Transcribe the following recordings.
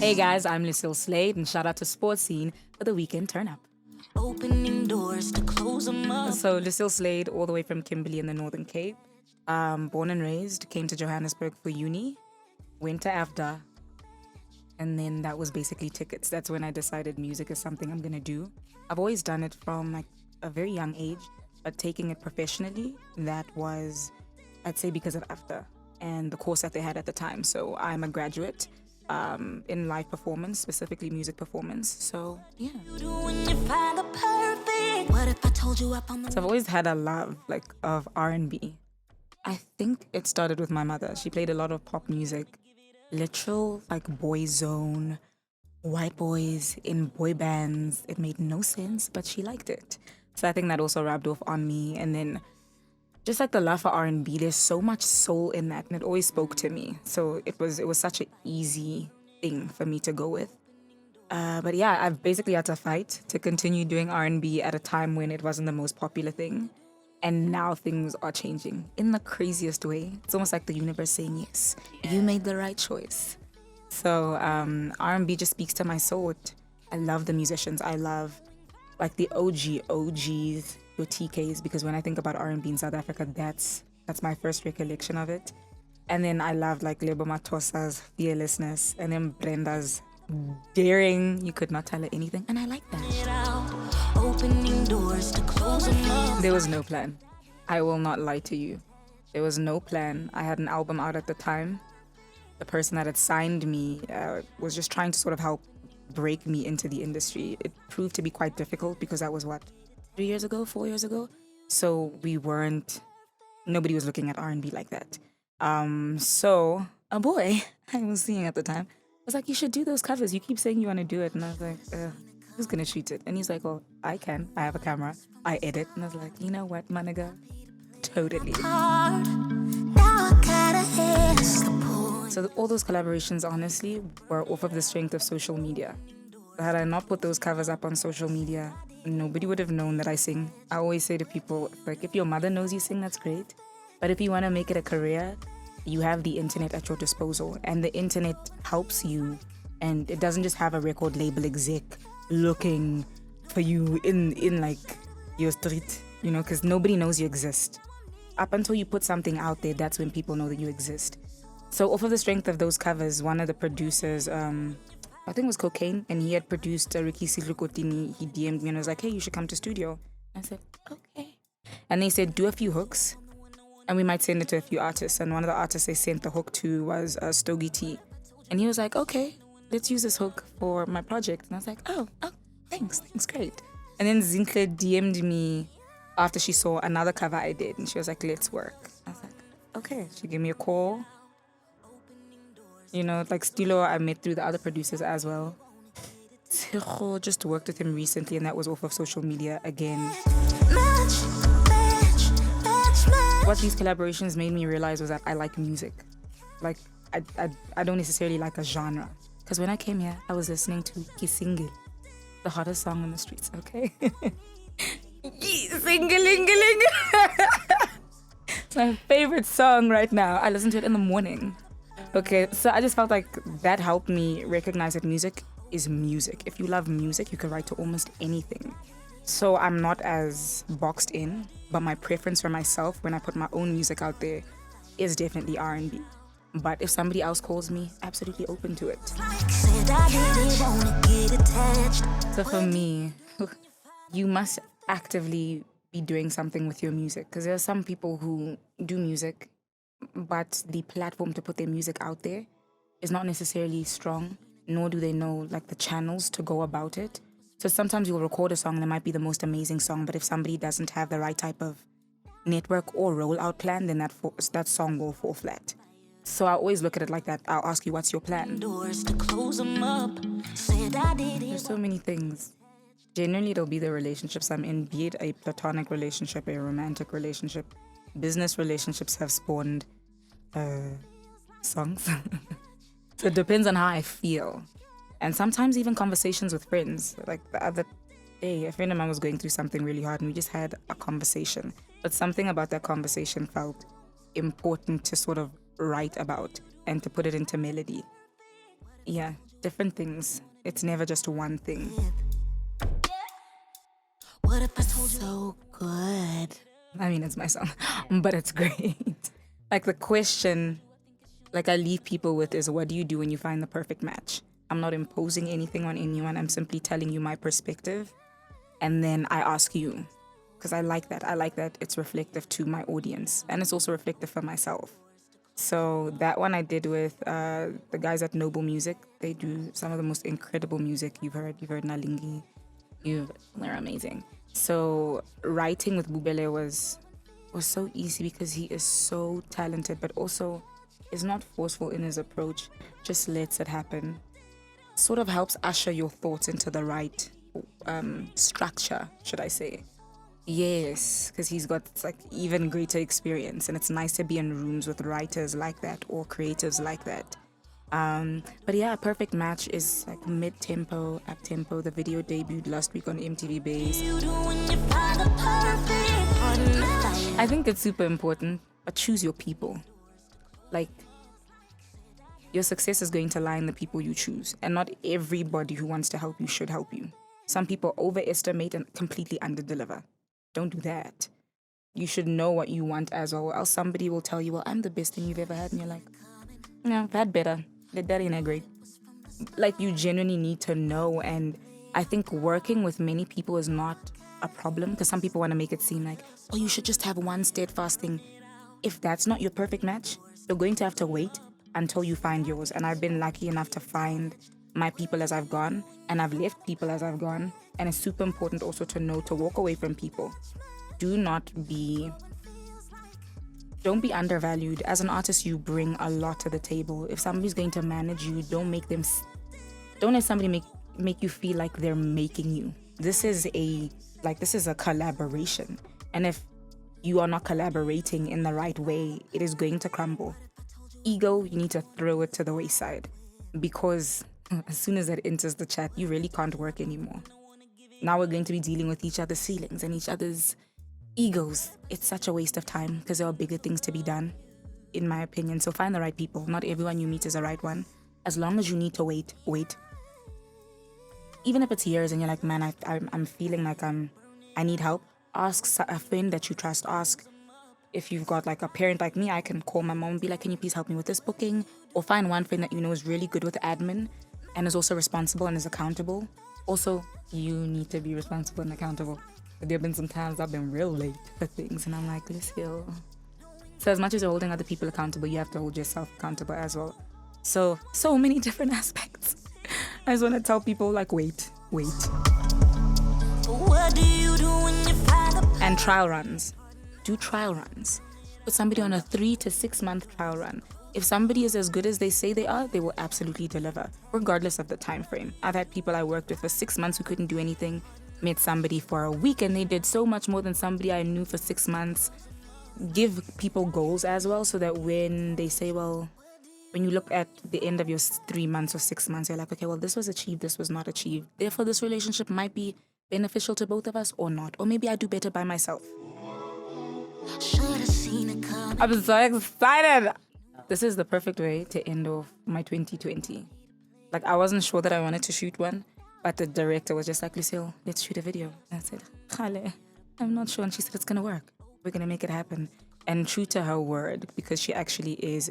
Hey guys, I'm Lucille Slade, and shout out to Sports Scene for the weekend turn up. Opening doors to close them up. So, Lucille Slade, all the way from Kimberley in the Northern Cape, born and raised, came to Johannesburg for uni, went to AFDA, and then that was basically tickets. That's when I decided music is something I'm gonna do. I've always done it from like a very young age, but taking it professionally, that was, I'd say, because of AFDA and the course that they had at the time. So I'm a graduate in live performance, specifically music performance. So yeah. What if I told you up on the So I've always had a love of R&B. I think it started with my mother. She played a lot of pop music, literal like Boyzone, white boys in boy bands. It made no sense, but she liked it. So I think that also rubbed off on me. And then just like the love for R&B, there's so much soul in that, and it always spoke to me. So it was such an easy thing for me to go with. But yeah, I've basically had to fight to continue doing R&B at a time when it wasn't the most popular thing. And now things are changing in the craziest way. It's almost like the universe saying, yes, you made the right choice. So R&B just speaks to my soul. I love the musicians. I love like the OGs, your TKs, because when I think about R&B in South Africa, that's my first recollection of it. And then I loved like Lebo Matosa's fearlessness, and then Brenda's daring. You could not tell her anything, and I like that. opening doors to close them up. There was no plan. I will not lie to you. There was no plan. I had an album out at the time. The person that had signed me was just trying to sort of help break me into the industry. It proved to be quite difficult because that was 4 years ago. So nobody was looking at R&B like that. So a boy I was seeing at the time was like, you should do those covers. You keep saying you want to do it. And I was like, who's going to shoot it? And he's like, well, I can. I have a camera. I edit. And I was like, you know what, my nigga? Totally. Hard. Now I gotta hit the point. So all those collaborations, honestly, were off of the strength of social media. Had I not put those covers up on social media, nobody would have known that I sing. I always say to people, like, if your mother knows you sing, that's great. But if you want to make it a career, you have the internet at your disposal. And the internet helps you. And it doesn't just have a record label exec looking for you in like your street, you know, because nobody knows you exist. Up until you put something out there, that's when people know that you exist. So off of the strength of those covers, one of the producers, I think it was Cocaine, and he had produced Ricky Sidlukotini. He DM'd me and was like, hey, you should come to studio. I said, okay. And they said, do a few hooks, and we might send it to a few artists. And one of the artists they sent the hook to was Stogie T. And he was like, okay, let's use this hook for my project. And I was like, oh, thanks, great. And then Zinhle DM'd me after she saw another cover I did, and she was like, let's work. I was like, okay. She gave me a call. You know, like Stilo, I met through the other producers as well. Tshego, just worked with him recently, and that was off of social media again. What these collaborations made me realize was that I like music. Like, I don't necessarily like a genre. Because when I came here, I was listening to Kisingil, the hottest song on the streets, okay? Singalingaling. It's my favorite song right now. I listen to it in the morning. Okay, so I just felt like that helped me recognize that music is music. If you love music, you can write to almost anything. So I'm not as boxed in, but my preference for myself when I put my own music out there is definitely R&B. But if somebody else calls me, absolutely open to it. So for me, you must actively be doing something with your music, because there are some people who do music, but the platform to put their music out there is not necessarily strong, nor do they know like the channels to go about it. So sometimes you'll record a song and it might be the most amazing song, but if somebody doesn't have the right type of network or rollout plan, then that song will fall flat. So I always look at it like that. I'll ask you, what's your plan? Doors to close them up. Said I did it. There's so many things. Generally, it'll be the relationships I'm in, be it a platonic relationship, a romantic relationship. Business relationships have spawned songs. So it depends on how I feel. And sometimes even conversations with friends. Like the other day, a friend of mine was going through something really hard, and we just had a conversation. But something about that conversation felt important to sort of write about and to put it into melody. Yeah, different things. It's never just one thing. What if I told you? So good. I mean, it's my song, but it's great. Like the question, like I leave people with is, what do you do when you find the perfect match? I'm not imposing anything on anyone. I'm simply telling you my perspective. And then I ask you, because I like that. I like that it's reflective to my audience. And it's also reflective for myself. So that one I did with the guys at Noble Music. They do some of the most incredible music you've heard. You've heard Nalingi. They're amazing. So writing with Bubele was so easy because he is so talented, but also is not forceful in his approach. Just lets it happen. Sort of helps usher your thoughts into the right structure, should I say. Yes, because he's got like even greater experience, and it's nice to be in rooms with writers like that or creatives like that. But yeah, Perfect Match is like mid-tempo, up-tempo. The video debuted last week on MTV Base. I think it's super important, but choose your people. Like, your success is going to lie in the people you choose, and not everybody who wants to help you should help you. Some people overestimate and completely underdeliver. Don't do that. You should know what you want as well, or else somebody will tell you, well, I'm the best thing you've ever had, and you're like, no, I've had better. That ain't great. Like, you genuinely need to know, and I think working with many people is not a problem, because some people want to make it seem like, oh, you should just have one steadfast thing. If that's not your perfect match, you're going to have to wait until you find yours. And I've been lucky enough to find my people as I've gone, and I've left people as I've gone. And it's super important also to know to walk away from people. Don't be undervalued. As an artist, you bring a lot to the table. If somebody's going to manage you, don't let somebody make you feel like they're making you. This is a collaboration. And if you are not collaborating in the right way, it is going to crumble. Ego, you need to throw it to the wayside, because as soon as that enters the chat, you really can't work anymore. Now we're going to be dealing with each other's feelings and each other's egos. It's such a waste of time because there are bigger things to be done, in my opinion. So find the right people. Not everyone you meet is the right one. As long as you need to wait. Even if it's years and you're like, man, I'm feeling like I need help. Ask a friend that you trust. Ask if you've got like a parent like me. I can call my mom and be like, can you please help me with this booking? Or find one friend that you know is really good with admin and is also responsible and is accountable. Also, you need to be responsible and accountable. There have been some times I've been real late for things and I'm like, Lucille. So as much as you're holding other people accountable, you have to hold yourself accountable as well. So many different aspects. I just want to tell people like, wait. What do you do when you find the And trial runs. Do trial runs. Put somebody on a 3 to 6 month trial run. If somebody is as good as they say they are, they will absolutely deliver, regardless of the time frame. I've had people I worked with for 6 months who couldn't do anything, met somebody for a week and they did so much more than somebody I knew for 6 months. Give people goals as well, so that when they say, well, when you look at the end of your 3 months or 6 months, you're like, okay, well, this was achieved, this was not achieved. Therefore, this relationship might be beneficial to both of us or not. Or maybe I do better by myself. should've seen it coming. I'm so excited. This is the perfect way to end off my 2020. Like, I wasn't sure that I wanted to shoot one, but the director was just like, Lucille, let's shoot a video. And I said, Khale, I'm not sure. And she said, it's going to work. We're going to make it happen. And true to her word, because she actually is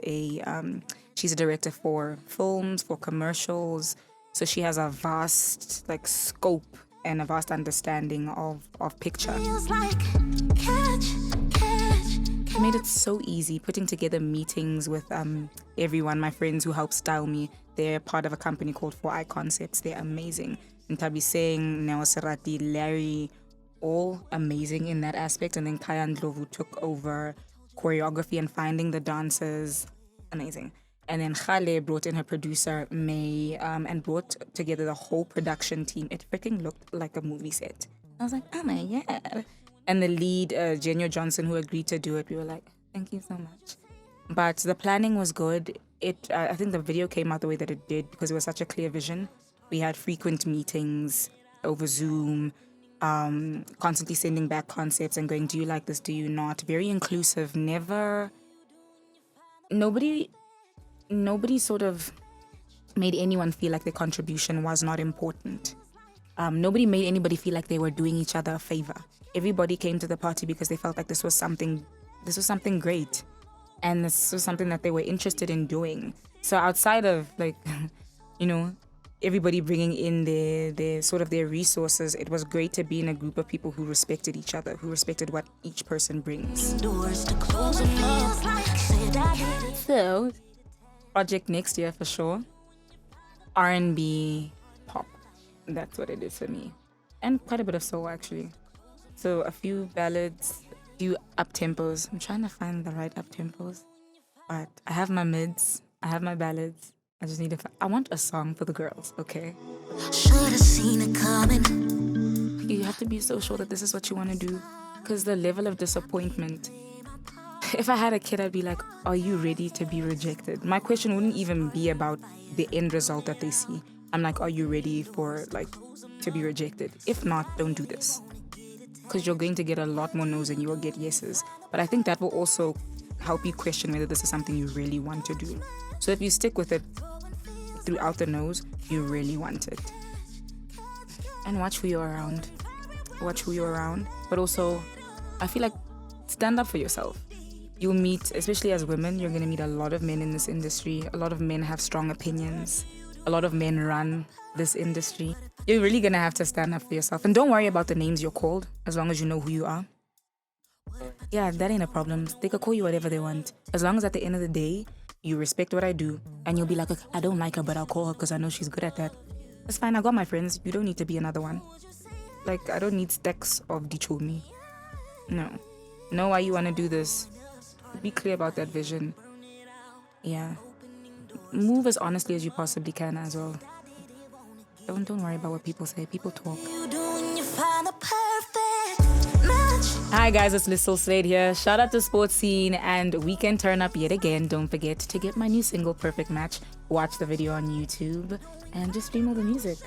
she's a director for films, for commercials. So she has a vast scope and a vast understanding of picture. Feels like catch. I made it so easy putting together meetings with everyone, my friends who help style me. They're part of a company called 4i Concepts. They're amazing. Ntabi Singh, Neo Serati, Larry, all amazing in that aspect. And then Kaya Ndlovu took over choreography and finding the dancers. Amazing. And then Khale brought in her producer, May, and brought together the whole production team. It freaking looked like a movie set. I was like, oh my God. And the lead, Jenyo Johnson, who agreed to do it, we were like, thank you so much. But the planning was good. I think the video came out the way that it did because it was such a clear vision. We had frequent meetings over Zoom, constantly sending back concepts and going, do you like this, do you not? Very inclusive. Nobody sort of made anyone feel like their contribution was not important. Nobody made anybody feel like they were doing each other a favor. Everybody came to the party because they felt like this was something great, and this was something that they were interested in doing. So outside of like, everybody bringing in their sort of their resources, it was great to be in a group of people who respected each other, who respected what each person brings. So, project next year for sure. R&B, pop. That's what it is for me. And quite a bit of soul, actually. So a few ballads, a few up-tempos. I'm trying to find the right up-tempos. But I have my mids, I have my ballads. I just need to I want a song for the girls, okay? Should've seen it coming. You have to be so sure that this is what you want to do. Because the level of disappointment... If I had a kid, I'd be like, are you ready to be rejected? My question wouldn't even be about the end result that they see. I'm like, are you ready for, to be rejected? If not, don't do this. Because you're going to get a lot more no's than you will get yeses. But I think that will also help you question whether this is something you really want to do. So if you stick with it throughout the no's, you really want it. And watch who you're around. Watch who you're around. But also, I feel like stand up for yourself. You'll meet, especially as women, you're going to meet a lot of men in this industry. A lot of men have strong opinions. A lot of men run this industry. You're really going to have to stand up for yourself. And don't worry about the names you're called, as long as you know who you are. Yeah, that ain't a problem. They could call you whatever they want. As long as at the end of the day, you respect what I do. And you'll be like, I don't like her, but I'll call her because I know she's good at that. That's fine. I got my friends. You don't need to be another one. I don't need stacks of dichotomy. No. Know why you want to do this. Be clear about that vision. Yeah. Move as honestly as you possibly can as well. Don't worry about what people say. People talk. Hi guys, it's Lucille Slade here. Shout out to Sports Scene and Weekend Turn Up yet again. Don't forget to get my new single Perfect Match. Watch the video on YouTube and just stream all the music.